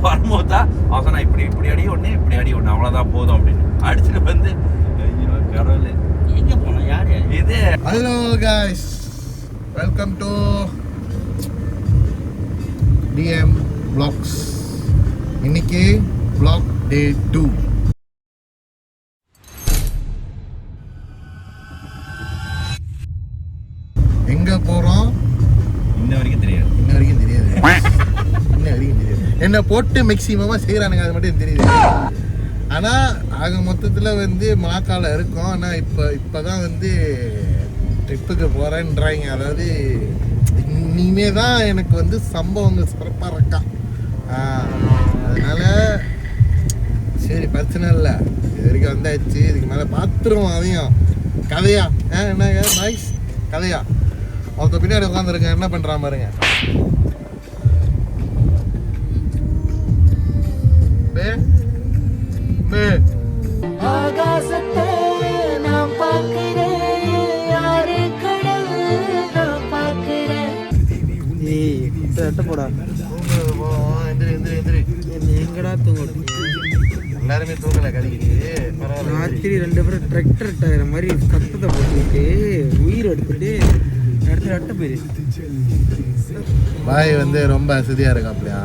வரும்போது தான் அவசரம் இப்படி அடி ஒன்று இப்படி அடி ஒன்று அவ்வளோதான் போதும் அப்படின்னு அடிச்சுட்டு வந்து ஐயோ கடவுளே எங்கே போனோம் யார் இது. Hello guys, welcome to DM Vlogs. இன்னைக்கு vlog day 2. எங்க போறோம் இன்ன வரைக்கும் தெரியாது. என்ன போட்டு மேக்ஸிமமா செய்யறானுங்க, அது மட்டும் தெரியுது. ஆனா ஆக மொத்தத்துல வந்து மலாக்கால இருக்கோம். ஆனா இப்பதான் வந்து ட்ரிப்புக்கு போறேன்றாங்க. அதாவது இனிமே தான் எனக்கு வந்து சம்பவங்கள் சிறப்பாக இருக்கா. அதனால சரி பிரச்சனை இல்லை, இது வரைக்கும் வந்தாச்சு. இதுக்கு மேலே பார்த்துருவோம். அதையும் கதையா என்னங்க நாய்ஸ் கதையா ஒருத்த பின்னாடி உட்காந்துருக்கேன், என்ன பண்ணுறான் பாருங்க. ஆகாசத்தை நான் பார்க்கிறேன், யாரு கடல் நான் பார்க்கிறேன். போடா எங்கடா தூங்க எல்லாருமே தூங்கல கடிக்கிட்டு. ராத்திரி 2 பேரும் டிராக்டர் டயர் மாதிரி கட்டத்தை போட்டுக்கிட்டு உயிர் எடுத்துட்டு அடுத்த போயிரு. பாய் வந்து ரொம்ப அசதியாக இருக்காப்லையா,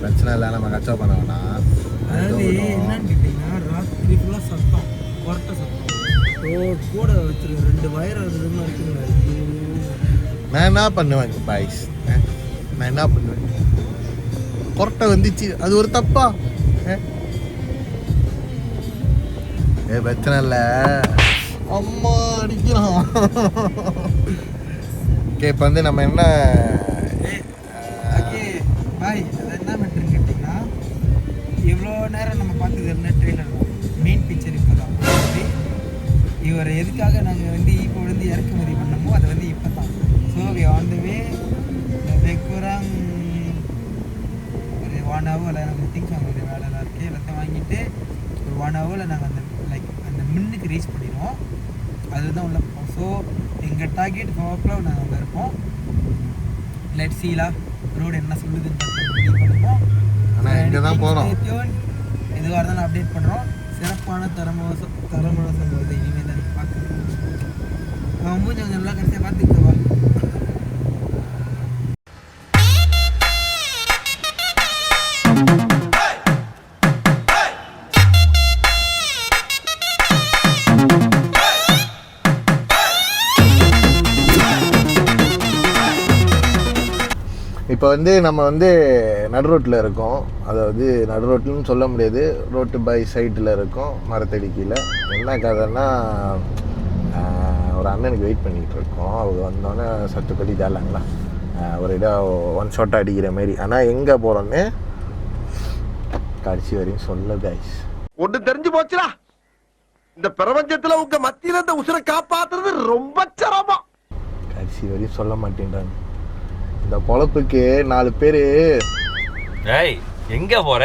பிரச்சனை இல்லை, நம்ம கச்சா பண்ண வேணாம். அதாவது என்னன்னு கேட்டிங்கன்னா ராத்திரி ஃபுல்லாக சத்தம், கொரட்டை சத்தம் கூட வச்சுருக்கேன். 2 வயர் அதுமா இருக்குங்க. நான் என்ன பண்ணுவேன் பாய்ஸ், நான் என்ன பண்ணுவேன், கொரட்டை வந்துச்சு, அது ஒரு தப்பா? பிரச்சனை இல்லை, அம்மா அடிக்கலாம். ஓகே, இப்போ வந்து நம்ம என்ன பாய் அது என்ன மேட்டர்னு கேட்டிங்கன்னா, இவ்வளோ நேரம் நம்ம பார்த்தது என்ன ட்ரெயிலர் தான், மெயின் பிக்சர் இப்போ தான். இவர் எதுக்காக நாங்கள் வந்து இப்போ வந்து இறக்குமதி பண்ணமோ அதை வந்து இப்போ தான். ஸோ ஆன் த வே வெக்குறாங் ஒரு 1 ஹவரில் நம்ம திங்ஸ் வாங்குறது வேலைலாம் இருக்குது. எல்லாத்தையும் வாங்கிட்டு ஒரு 1 ஹவரில் நாங்கள் அந்த அந்த மின்னுக்கு ரீச் பண்ணிடுவோம். அதுதான் உள்ள போவோம். ஸோ எங்கள் டார்கெட் 4 o'clock நாங்கள் அங்கே இருப்போம். லெட் சீலா ரோடு என்ன சொல்லுதுன்னு பண்ணுவோம். ஆனால் இங்கே தான் போகிறோம். எதுவாக இருந்தாலும் அப்டேட் பண்ணுறோம். சிறப்பான தரமான சம்பவத்தை இனிமேல் தான் பார்க்கணும். அவன் மூஞ்சி கொஞ்சம் நல்லா கடைசியாக பார்த்துக்கிட்டவா. இப்போ வந்து நம்ம வந்து நடு ரோட்டில் இருக்கோம். அதாவது நடு ரோட்லன்னு சொல்ல முடியாது, ரோட்டு பை சைட்டில் இருக்கோம், மரத்தடி கீழே. என்ன கதைன்னா, ஒரு அண்ணனுக்கு வெயிட் பண்ணிகிட்டு இருக்கோம். அவங்க வந்தோடனே சத்து கொடி தாளாங்களா ஒரு இடம் 1 ஷாட் அடிக்கிற மாரி. ஆனால் எங்கே போகிறோன்னு கடைசி வரையும் சொல்ல கைஸ். ஒன்று தெரிஞ்சு போச்சுடா, இந்த பிரபஞ்சத்தில் உங்க மத்தியில் இந்த உசுரை காப்பாத்துறது ரொம்ப சிரமம். கடைசி வரையும் சொல்ல மாட்டேன்றாங்க. இந்த பொழப்புக்கு 4 பேரு ஏய் எங்க போற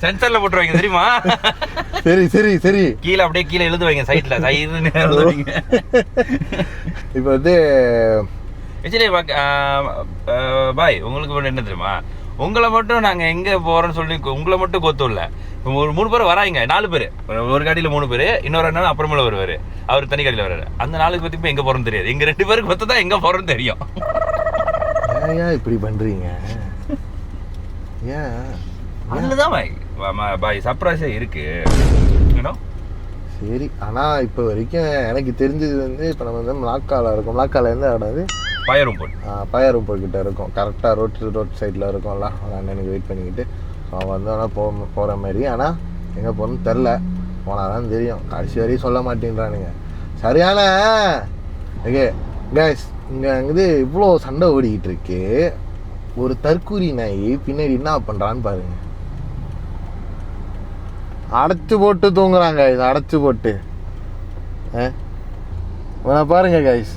சென்சர்ல போட்டுருவாங்க தெரியுமா? சரி சரி சரி, கீழே அப்படியே கீழே எழுதுவாங்க சைட்ல சைடுன்னு எழுதுவாங்க. இப்போ வந்து ஆக்சுவலி பாய் உங்களுக்கு என்ன தெரியுமா, உங்களை மட்டும் நாங்கள் எங்கே போகிறோன்னு சொல்லி உங்களை மட்டும் கோத்தும் இல்லை. இப்போ ஒரு 3 பேர் வராங்க, 4 பேர், ஒரு காடியில் 3 பேர், இன்னொரு அண்ணன் அப்புறமேல வருவார், அவர் தனி காடியில் வர்றாரு. அந்த 4 பேருக்கு இப்போ எங்கே போகிறோன்னு தெரியாது. எங்கள் 2 பேருக்கு பார்த்து தான் எங்கே போகிறோன்னு தெரியும். ஏன் இப்படி பண்ணுறீங்க? ஏன் அதுதான் பாய் சர்ப்ரைஸாக இருக்கு. சரி, ஆனால் இப்போ வரைக்கும் எனக்கு தெரிஞ்சது வந்து இப்போ நம்ம வந்து மலாக்காவில் இருக்கோம். மலாக்காவில் எந்த இடம் அது? பயரும் போய்கிட்ட இருக்கோம். கரெக்டாக ரோட் சைடில் இருக்கோம்ல. ஒரு அண்ணனுக்கு வெயிட் பண்ணிக்கிட்டு அவன் வந்தோன்னா போகிற மாதிரி. ஆனால் எங்கே போகணும்னு தெரில, போனால் தான் தெரியும். கடைசி வரையும் சொல்ல மாட்டேன்றானுங்க. சரியான ஓகே கேஸ், இங்கே வந்து இவ்வளோ சண்டை ஓடிக்கிட்டு இருக்கு. ஒரு தற்கூரி நாய் பின்னாடி என்ன பண்ணுறான்னு பாருங்க. அடைச்சி போட்டு தூங்குறாங்க. இது அடைச்சி போட்டு பாருங்க கைஸ்,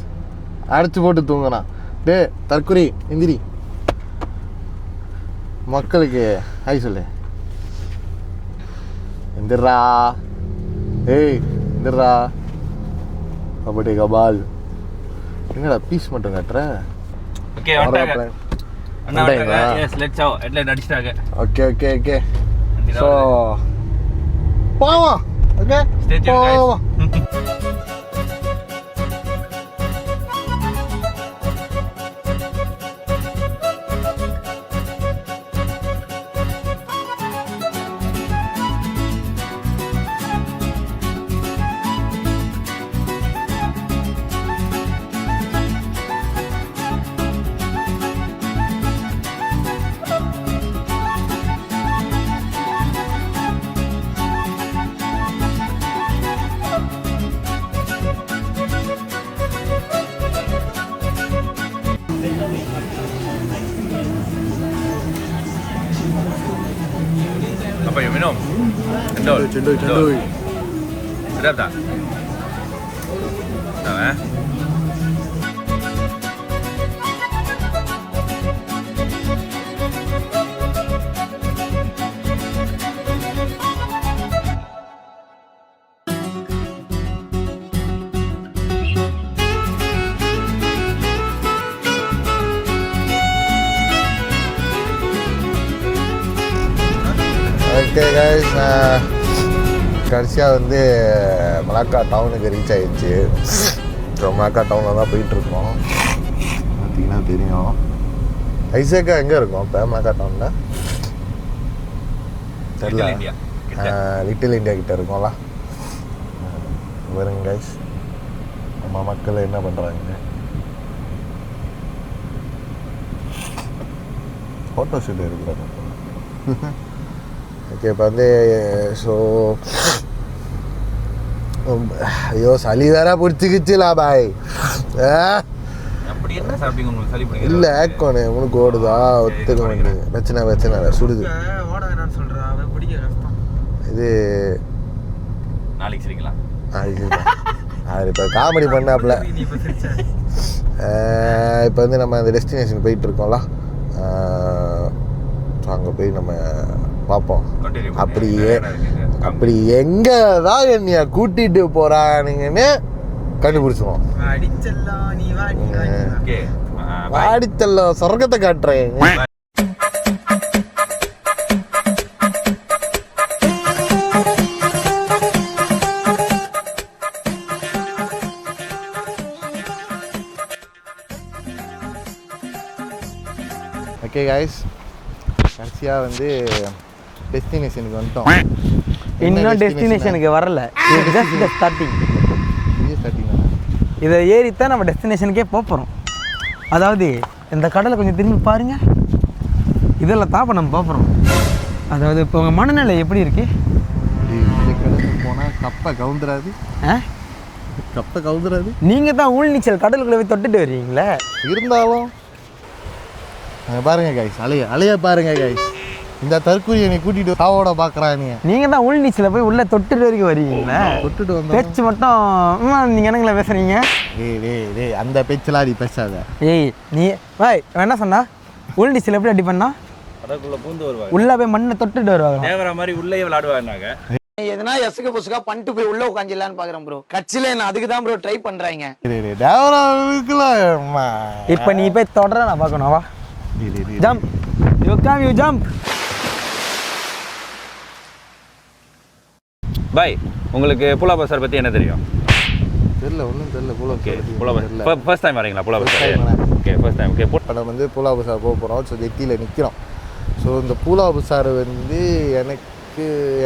அடைச்சி போட்டு தூங்குறான். டே தற்கொலை எந்திரி, மக்களுக்கு ஹாய் சொல்லு. எந்திரா, ஏய் எந்திரா. கபடி கபால். என்னடா பீஸ் மட்டும் கட்டுற? ஓகே அண்ணா வந்தாங்க. Yes let's go. ஹெட்லைட் அடிச்சிட்டாங்க. Okay okay okay. ஸோ போவோம். ஓகே ஸ்டே டியூன் போவோம். Apa yang minum? Cendol. Cendol. Sedap tak? Sedap okay guys, கடைசியாக வந்து மலாக்கா டவுனுக்கு ரீச் ஆகிடுச்சு. ஸோ மலாக்கா டவுனில் தான் போயிட்டுருக்கோம். பார்த்தீங்கன்னா தெரியும். ஐசேக்கா எங்கே இருக்கோம் இப்போ மலாக்கா டவுனில்? தெரியல. லிட்டில் இந்தியா கிட்டே இருக்கோம்ல. வருங்க கைஸ், நம்ம மக்கள் என்ன பண்ணுறாங்க. ஃபோட்டோ ஷூட் எடுக்கிறாங்க. ஓகே, இப்போ வந்து ஸோ ஐயோ சளி வேற பிடிச்சிக்கிச்சுலா பாய். அப்படி என்ன சாப்பிட்டீங்க உங்களுக்கு சளி பிடிக்குது? இல்லை ஏக்கோனே உனக்கு ஓடுதா? ஒத்துக்க வேண்டியது பிரச்சனை இல்லை, சுடுது. ஓட வேணாம்னு சொல்கிறேன், பிடிக்க கஷ்டம். இது நாளைக்கு சரிங்களா? அது இப்போ காமெடி பண்ணாப்புல. இப்போ வந்து நம்ம அந்த டெஸ்டினேஷன் போயிட்டுருக்கோம்ல. ஸோ அங்கே போய் நம்ம பார்ப்போம். அப்படி எங்கே தான் என்னைய கூட்டிகிட்டு போகிறானுங்கன்னு கண்டுபிடிச்சிடுவோம். அடித்தல்ல சொர்க்கத்தை காட்டுறேன். ஓகே கைஸ், கடைசியாக வந்து டெஸ்டினேஷனுக்கு வந்துட்டோம். இன்னும் டெஸ்டினேஷனுக்கு வரல, இது ஜஸ்ட் ஸ்டார்டிங். இதை ஏறித்தான் நம்ம டெஸ்டினேஷனுக்கே போகிறோம். அதாவது இந்த கடலை கொஞ்சம் திரும்பி பாருங்க, இதில் தான் இப்போ நம்ம போகிறோம். அதாவது இப்போ உங்கள் மனநிலை எப்படி இருக்கு? இந்த கடலுக்கு போனால் கப்பை கவுந்துராது. நீங்கள் தான் உள்நீச்சல் கடலுக்குள்ளே போய் தொட்டுட்டு வருவீங்களே. இருந்தாலும் பாருங்க கைஸ், அலைய பாருங்க கைஸ். இந்த தற்கூரி என்னை கூட்டிட்டு சாவோட பார்க்குறாங்க. நீங்கள் தான் உள்நீச்சலில் போய் உள்ளே தொட்டுட்டு வரைக்கும் வருவீங்களே. தொட்டுட்டு வந்தோம். பேச்சு மட்டும் நீங்கள் என்னங்களா பேசுகிறீங்க? டேய் அந்த பேச்செல்லாம் அடி பேசாத. நீ பாய் என்ன சொன்னா? உள்நீச்சல் எப்படி அடி பண்ணா? அதற்குள்ள பூந்து வருவாங்க, உள்ளே போய் மண்ணை தொட்டுட்டு வருவாங்க. தேவர மாதிரி உள்ளே விளையாடுவாங்க. எதனா எசுக்கு புசுக்கா பண்ணிட்டு போய் உள்ள உட்காந்துலான்னு பாக்குறேன் ப்ரோ. கட்சியில நான் அதுக்கு தான் ப்ரோ ட்ரை பண்றாங்க. இப்போ நீ போய் தொடர நான் பார்க்கணும். வா jump, you come, you jump. பாய், உங்களுக்கு புலா பசார் பற்றி என்ன தெரியும்? தெரியல, ஒன்றும் தெரியல. புலா பசார் ஃபர்ஸ்ட் டைம் வரீங்களா? புலா பசார் ஓகே, ஃபர்ஸ்ட் டைம். ஓகே, இப்போ நம்ம வந்து பூலா பசார் போக போகிறோம். ஸோ ஜெட்டியில் நிற்கிறோம். ஸோ இந்த பூலா பசார் வந்து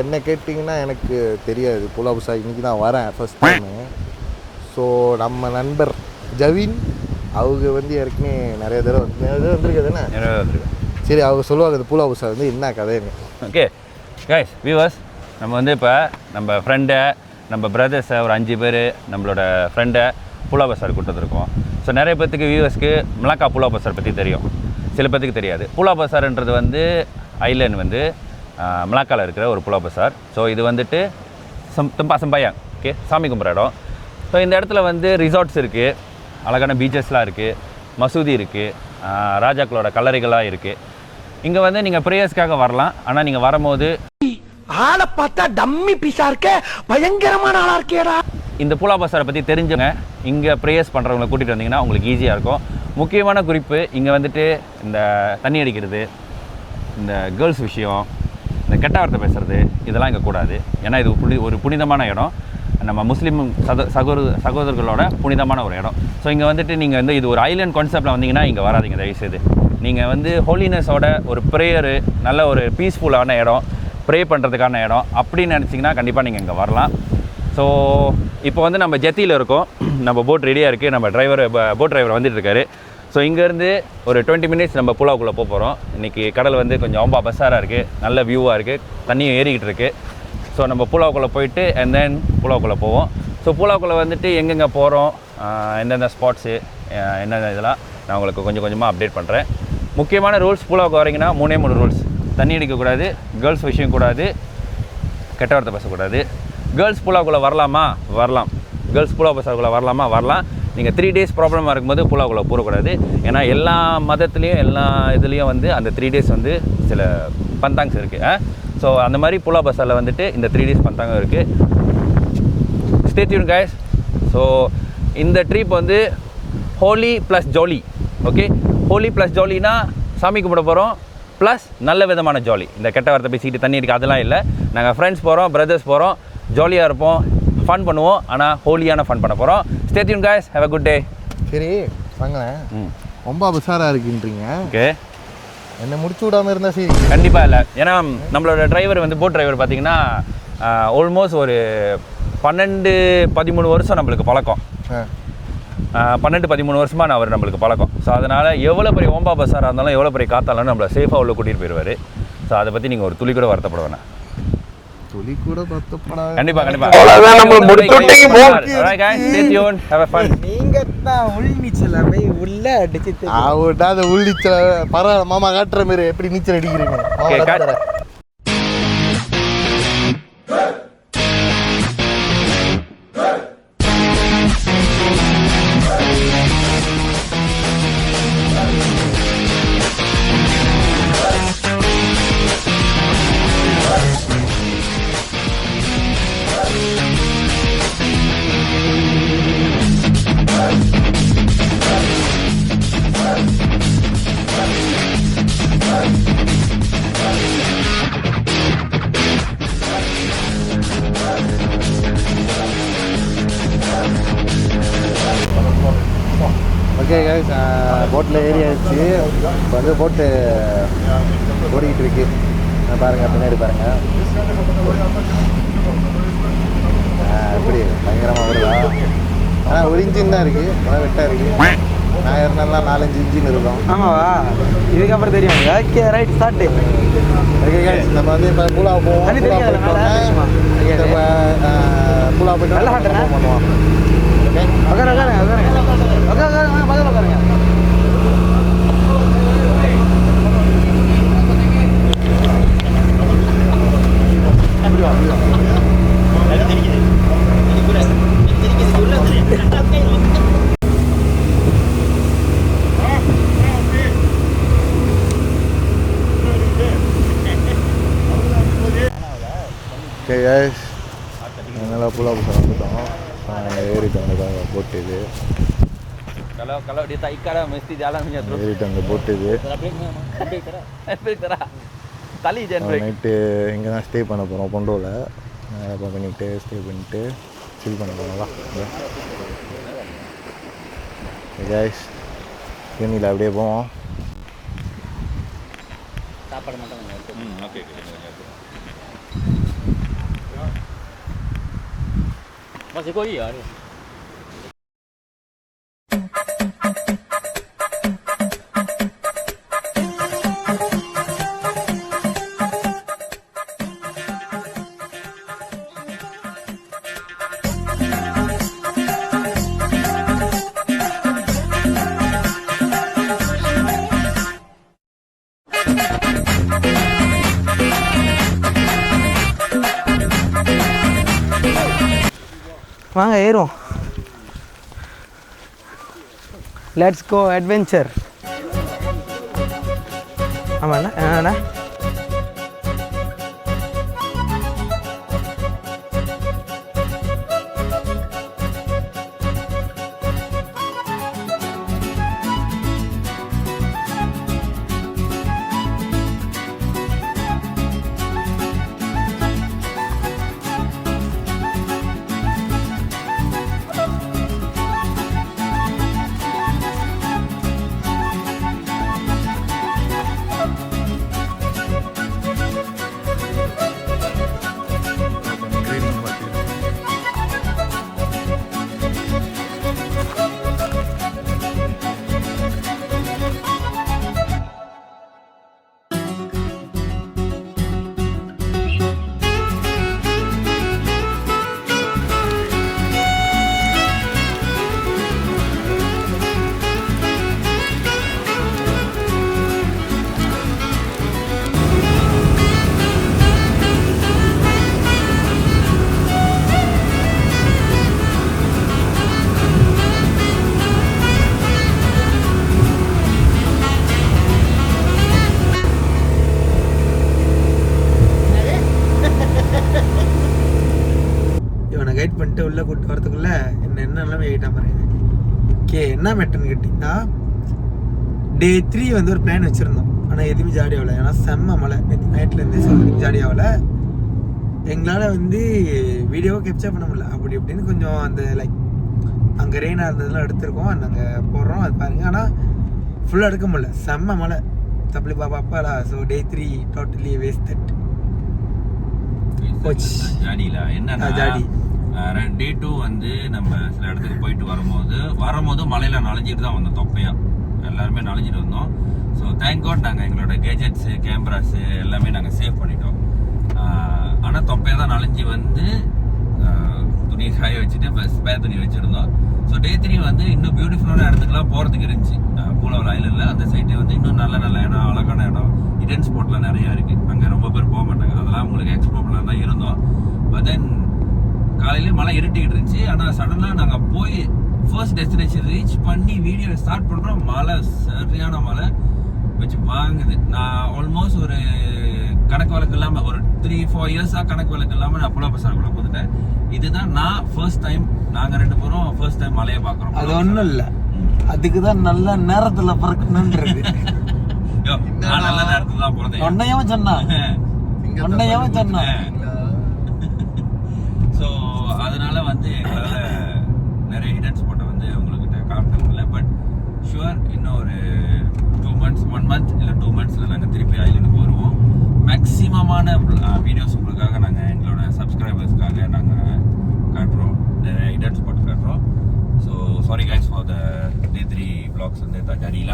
என்ன கேட்டிங்கன்னா எனக்கு தெரியாது. பூலா பசார் இன்றைக்கி தான் வரேன் ஃபர்ஸ்ட் டைமு. ஸோ நம்ம நண்பர் ஜவின் அவங்க வந்து ஏற்கனவே நிறைய தடவை வந்திருக்கு தானே? நிறைய வந்திருக்கு. சரி, அவங்க சொல்லுவாங்க இந்த பூலா பசார் வந்து என்ன கதைன்னு. ஓகே கைஸ், வியூவர்ஸ், நம்ம வந்து இப்போ நம்ம ஃப்ரெண்டை, நம்ம பிரதர்ஸை ஒரு 5 பேர் நம்மளோட ஃப்ரெண்டை புலா பசார் கூட்டத்திருக்கோம். ஸோ நிறைய பேர்த்துக்கு வியூவர்ஸ்க்கு மலாக்கா புலா பசார் பற்றி தெரியும், சில பேர்த்துக்கு தெரியாது. புலா பசார்ன்றது வந்து ஐலேண்ட் வந்து மலாக்காவில் இருக்கிற ஒரு புலா பசார். ஸோ இது வந்துட்டு தும்பா சம்பாயாங், ஓகே, சாமி கும்பிட்ற இடம். ஸோ இந்த இடத்துல வந்து ரிசார்ட்ஸ் இருக்குது, அழகான பீச்சஸ்லாம் இருக்குது, மசூதி இருக்குது, ராஜாக்களோட கல்லறைகளாக இருக்குது. இங்கே வந்து நீங்கள் ப்ரேயர்ஸ்க்காக வரலாம். ஆனால் நீங்கள் வரும்போது ஆளை பார்த்தா டம்மி பீஸா இருக்க, பயங்கரமான ஆளா இருக்கேடா. இந்த பூலா பசாரை பற்றி தெரிஞ்சுங்க இங்கே ப்ரேயர்ஸ் பண்ணுறவங்களை கூட்டிகிட்டு வந்தீங்கன்னா உங்களுக்கு ஈஸியாக இருக்கும். முக்கியமான குறிப்பு இங்கே வந்துட்டு இந்த தண்ணி அடிக்கிறது, இந்த கேர்ள்ஸ் விஷயம், இந்த கெட்ட வார்த்தை பேசுகிறது இதெல்லாம் இங்கே கூடாது. ஏன்னா இது ஒரு புனிதமான இடம், நம்ம முஸ்லீம் சகோதரர்களோட புனிதமான ஒரு இடம். ஸோ இங்கே வந்துட்டு நீங்கள் வந்து இது ஒரு ஐலண்ட் கான்செப்டில் வந்தீங்கன்னா இங்கே வராதிங்க தயவுசெய்து. நீங்கள் வந்து ஹோலினஸோட ஒரு ப்ரேயரு, நல்ல ஒரு பீஸ்ஃபுல்லான இடம், ப்ரே பண்ணுறதுக்கான இடம் அப்படின்னு நினச்சிங்கன்னா கண்டிப்பாக நீங்கள் இங்கே வரலாம். ஸோ இப்போ வந்து நம்ம ஜெத்தியில் இருக்கோம், நம்ம போட் ரெடியாக இருக்குது, நம்ம போட் டிரைவர் வந்துட்டு இருக்காரு. ஸோ இங்கேருந்து ஒரு 20 மினிட்ஸ் நம்ம பூலாவுக்குள்ளே போகிறோம். இன்றைக்கி கடல் வந்து கொஞ்சம் ரொம்ப பஸ்ஸாராக இருக்குது, நல்ல வியூவாக இருக்குது, தண்ணியும் ஏறிக்கிட்டு இருக்குது. ஸோ நம்ம பூலாவுக்குள்ளே போயிட்டு அண்ட் தென் பூலாவுக்குள்ளே போவோம். ஸோ பூலாவுக்குள்ளே வந்துட்டு எங்கெங்கே போகிறோம், எந்தெந்த ஸ்பாட்ஸு, என்னென்ன இதெல்லாம் நான் உங்களுக்கு கொஞ்சம் கொஞ்சமாக அப்டேட் பண்ணுறேன். முக்கியமான ரூல்ஸ், பூலாவுக்கு வரீங்கன்னா 3 ரூல்ஸ். தண்ணி அடிக்கக்கூடாது, கேர்ள்ஸ் விஷயம் கூடாது, கெட்ட வார்த்தை பேசக்கூடாது. கேர்ள்ஸ் பூலாவுக்குள்ளே வரலாமா? வரலாம். கேர்ள்ஸ் பூலா பசாருக்குள்ளே வரலாமா? வரலாம். நீங்கள் 3 டேஸ் ப்ராப்ளமாக இருக்கும்போது பூலாவுக்குள்ளே போகக்கூடாது. ஏன்னா எல்லா மதத்துலேயும் எல்லா இதுலேயும் வந்து அந்த 3 டேஸ் வந்து சில பந்தாங்ஸ் இருக்குது. ஸோ அந்த மாதிரி பூலா பசாரில் வந்துட்டு இந்த 3 டேஸ் பந்தாங்கம் இருக்குது. Stay tune guys. ஸோ இந்த ட்ரிப் வந்து holy plus jolly. Okay, holy plus ஜாலினா சாமி கும்பிட போகிறோம், ப்ளஸ் நல்ல விதமான ஜாலி. இந்த கெட்ட வார்த்தை பேசிக்கிட்டு தண்ணி இருக்குது அதெல்லாம் இல்லை. நாங்கள் ஃப்ரெண்ட்ஸ் போகிறோம், பிரதர்ஸ் போகிறோம், ஜாலியாக இருப்போம், ஃபன் பண்ணுவோம். ஆனால் ஹோலியான ஃபன் பண்ண போகிறோம். Stay tune guys, have a good day. சரி வாங்களேன், ரொம்ப உஷாராக இருக்குன்றீங்க. ஓகே, என்ன முடிச்சு விடாமல் இருந்தால் சரி. கண்டிப்பாக இல்லை. ஏன்னா நம்மளோட டிரைவர் வந்து போட் டிரைவர் பார்த்தீங்கன்னா ஆல்மோஸ்ட் ஒரு 12-13 வருஷம் நம்மளுக்கு பழக்கம். 12-13 வருஷமாக நான் அவர் நம்மளுக்கு பழக்கம். ஸோ அதனால் எவ்வளோ பெரிய ஓம்பா பஸ்ஸாராக இருந்தாலும் எவ்வளோ பெரிய காத்தாலும் நம்மளை சேஃபாக உள்ள கூட்டிகிட்டு போயிடுவார். ஸோ அதை பற்றி நீங்கள் ஒரு துளி கூட வருத்தப்பட வேணாம். துளி கூட வருத்தப்படாது. கண்டிப்பாக நீங்க தான் உள் நீச்சல் போய் உள்ள அடிச்சு அவட்டாத உள் நீச்சல் பரவாயில்ல மாமா காட்டுற மாதிரி எப்படி நீச்சல் அடிக்கிறீங்க. ஓகே கைஸ், போட்டில் ஏறி ஆயிடுச்சு. இப்போ வந்து போட்டு ஓடிக்கிட்டு இருக்கு. பாருங்கள், பின்னாடி பாருங்கள் எப்படி பயங்கரமாக வருதா. ஆனால் ஒரு இன்ஜின் தான் இருக்குது, மழை வெட்டாக இருக்குது. நான் இருந்தாலும் 4-5 இன்ஜின் இருக்கும். ஆமாவா, இதுக்கப்புறம் தெரியும். Okay ride start. Okay guys, நம்ம வந்து இப்போ பூலா போவோம். பூலா போயிட்டு நல்லா பண்ணுவோம். ஓகே கைஸ், நல்லா பூலா பஸ் வந்துட்டோம். ஏறிட்டோம் அந்த போட்டு. இது kalau di Taikara mesti jalan punya terus. ஏறிட்டோம் அந்த போட்டு. இது தலி ஜென்ரேட். நைட்டு இங்கே தான் ஸ்டே பண்ண போகிறோம், பொண்டோவில். பண்ணிவிட்டு ஸ்டே பண்ணிவிட்டு சில் பண்ண போகிறோம்லாம். கைஸ், தேனியில் அப்படியே போவோம். சாப்பாடு மட்டும் ஓகே. masih kok iya. வாங்க ஏறுவோம். Let's go adventure. ஆமாண்ணா அண்ணா. கேட்டிங்கன்னா டே 3 வந்து ஒரு பிளான் வச்சுருந்தோம். ஆனால் எதுவுமே ஜாடி ஆகலை. ஏன்னா செம்ம மழை நைட்லேருந்து. ஸோ எதுவும் ஜாடி ஆகலை. எங்களால் வந்து வீடியோவை கேப்சர் பண்ண முடியல. அப்படி இப்படின்னு கொஞ்சம் அந்த லைக் அங்கே ரெயினாக இருந்ததுலாம் எடுத்திருக்கோம். நாங்கள் போடுறோம், அது பாருங்கள். ஆனால் ஃபுல்லாக எடுக்க முடியல, செம்ம மழை. தப்பிலி பாப்பாலா. So day 3 totally wasted. ஜாடியில என்ன ஜாடி. டே 2 வந்து நம்ம சில இடத்துக்கு போயிட்டு வரும்போது மழையில நனைஞ்சிட்டு தான் வந்தோம். தொப்பையா எல்லாருமே நனைஞ்சிட்டு வந்தோம். ஸோ தேங்க் காட் நாங்கள் எங்களோட கேஜெட்ஸு கேமராஸு எல்லாமே நாங்கள் சேவ் பண்ணிட்டோம். ஆனால் தொப்பையாக தான் நனைஞ்சி வந்து துணியை காய வச்சுட்டு ஸ்பேர் துணி வச்சுருந்தோம். ஸோ டே 3 வந்து இன்னும் பியூட்டிஃபுல்லான இடத்துக்குலாம் போகிறதுக்கு இருந்துச்சு. பூலவர் ஐலண்டில் அந்த சைட்டு வந்து இன்னும் நல்ல இடம், அழகான இடம், ஹிடன் ஸ்பாட்லாம் நிறையா இருக்குது. அங்கே ரொம்ப பேர் போக மாட்டாங்க. அதெல்லாம் உங்களுக்கு எக்ஸ்ப்ளோர் பண்ணலாம் தான் இருந்தோம். பட் தென் காலையிலே மழை இருட்டிக்கிட்டு இருந்துச்சு. ஆனால் சடனாக நாங்கள் போய் ஃபர்ஸ்ட் டெஸ்டினேஷன் ரீச் பண்ணி வீடியோ ஸ்டார்ட் பண்ணுறோம். மழை சரியான மழை வச்சு வாங்குது. நான் ஆல்மோஸ்ட் ஒரு கணக்கு வழக்கு இல்லாமல் ஒரு 3-4 இயர்ஸாக கணக்கு வழக்கு இல்லாமல் நான் புலா பசார் கூட போட்டுட்டேன். இதுதான் நான் ஃபர்ஸ்ட் டைம், நாங்கள் 2 பேரும் ஃபர்ஸ்ட் டைம் மழையை பார்க்குறோம். அது ஒன்றும் இல்லை, அதுக்கு தான் நல்ல நேரத்தில் பிறக்கணுன்றது. நான் நல்ல நேரத்தில் தான் பிறந்தேன். ஒன்னையாவும் சொன்னான். ஸோ அதனால வந்து எங்களால் நிறைய ஹிடன் ஸ்பாட்டை வந்து உங்கள்கிட்ட காமிக்க முடியல. பட் ஷுவர் இன்னும் ஒரு 2 months 1 month இல்லை 2 monthsல நாங்கள் திருப்பி ஐலண்டுக்கு வருவோம். மேக்ஸிமமான வீடியோஸ் உங்களுக்காக நாங்கள் எங்களோட சப்ஸ்கிரைபர்ஸ்க்காக நாங்கள் காட்டுறோம், நிறைய ஹிடன் ஸ்பாட் காட்டுறோம். So sorry guys for the day 3 vlogs வந்து ஜாடியில்.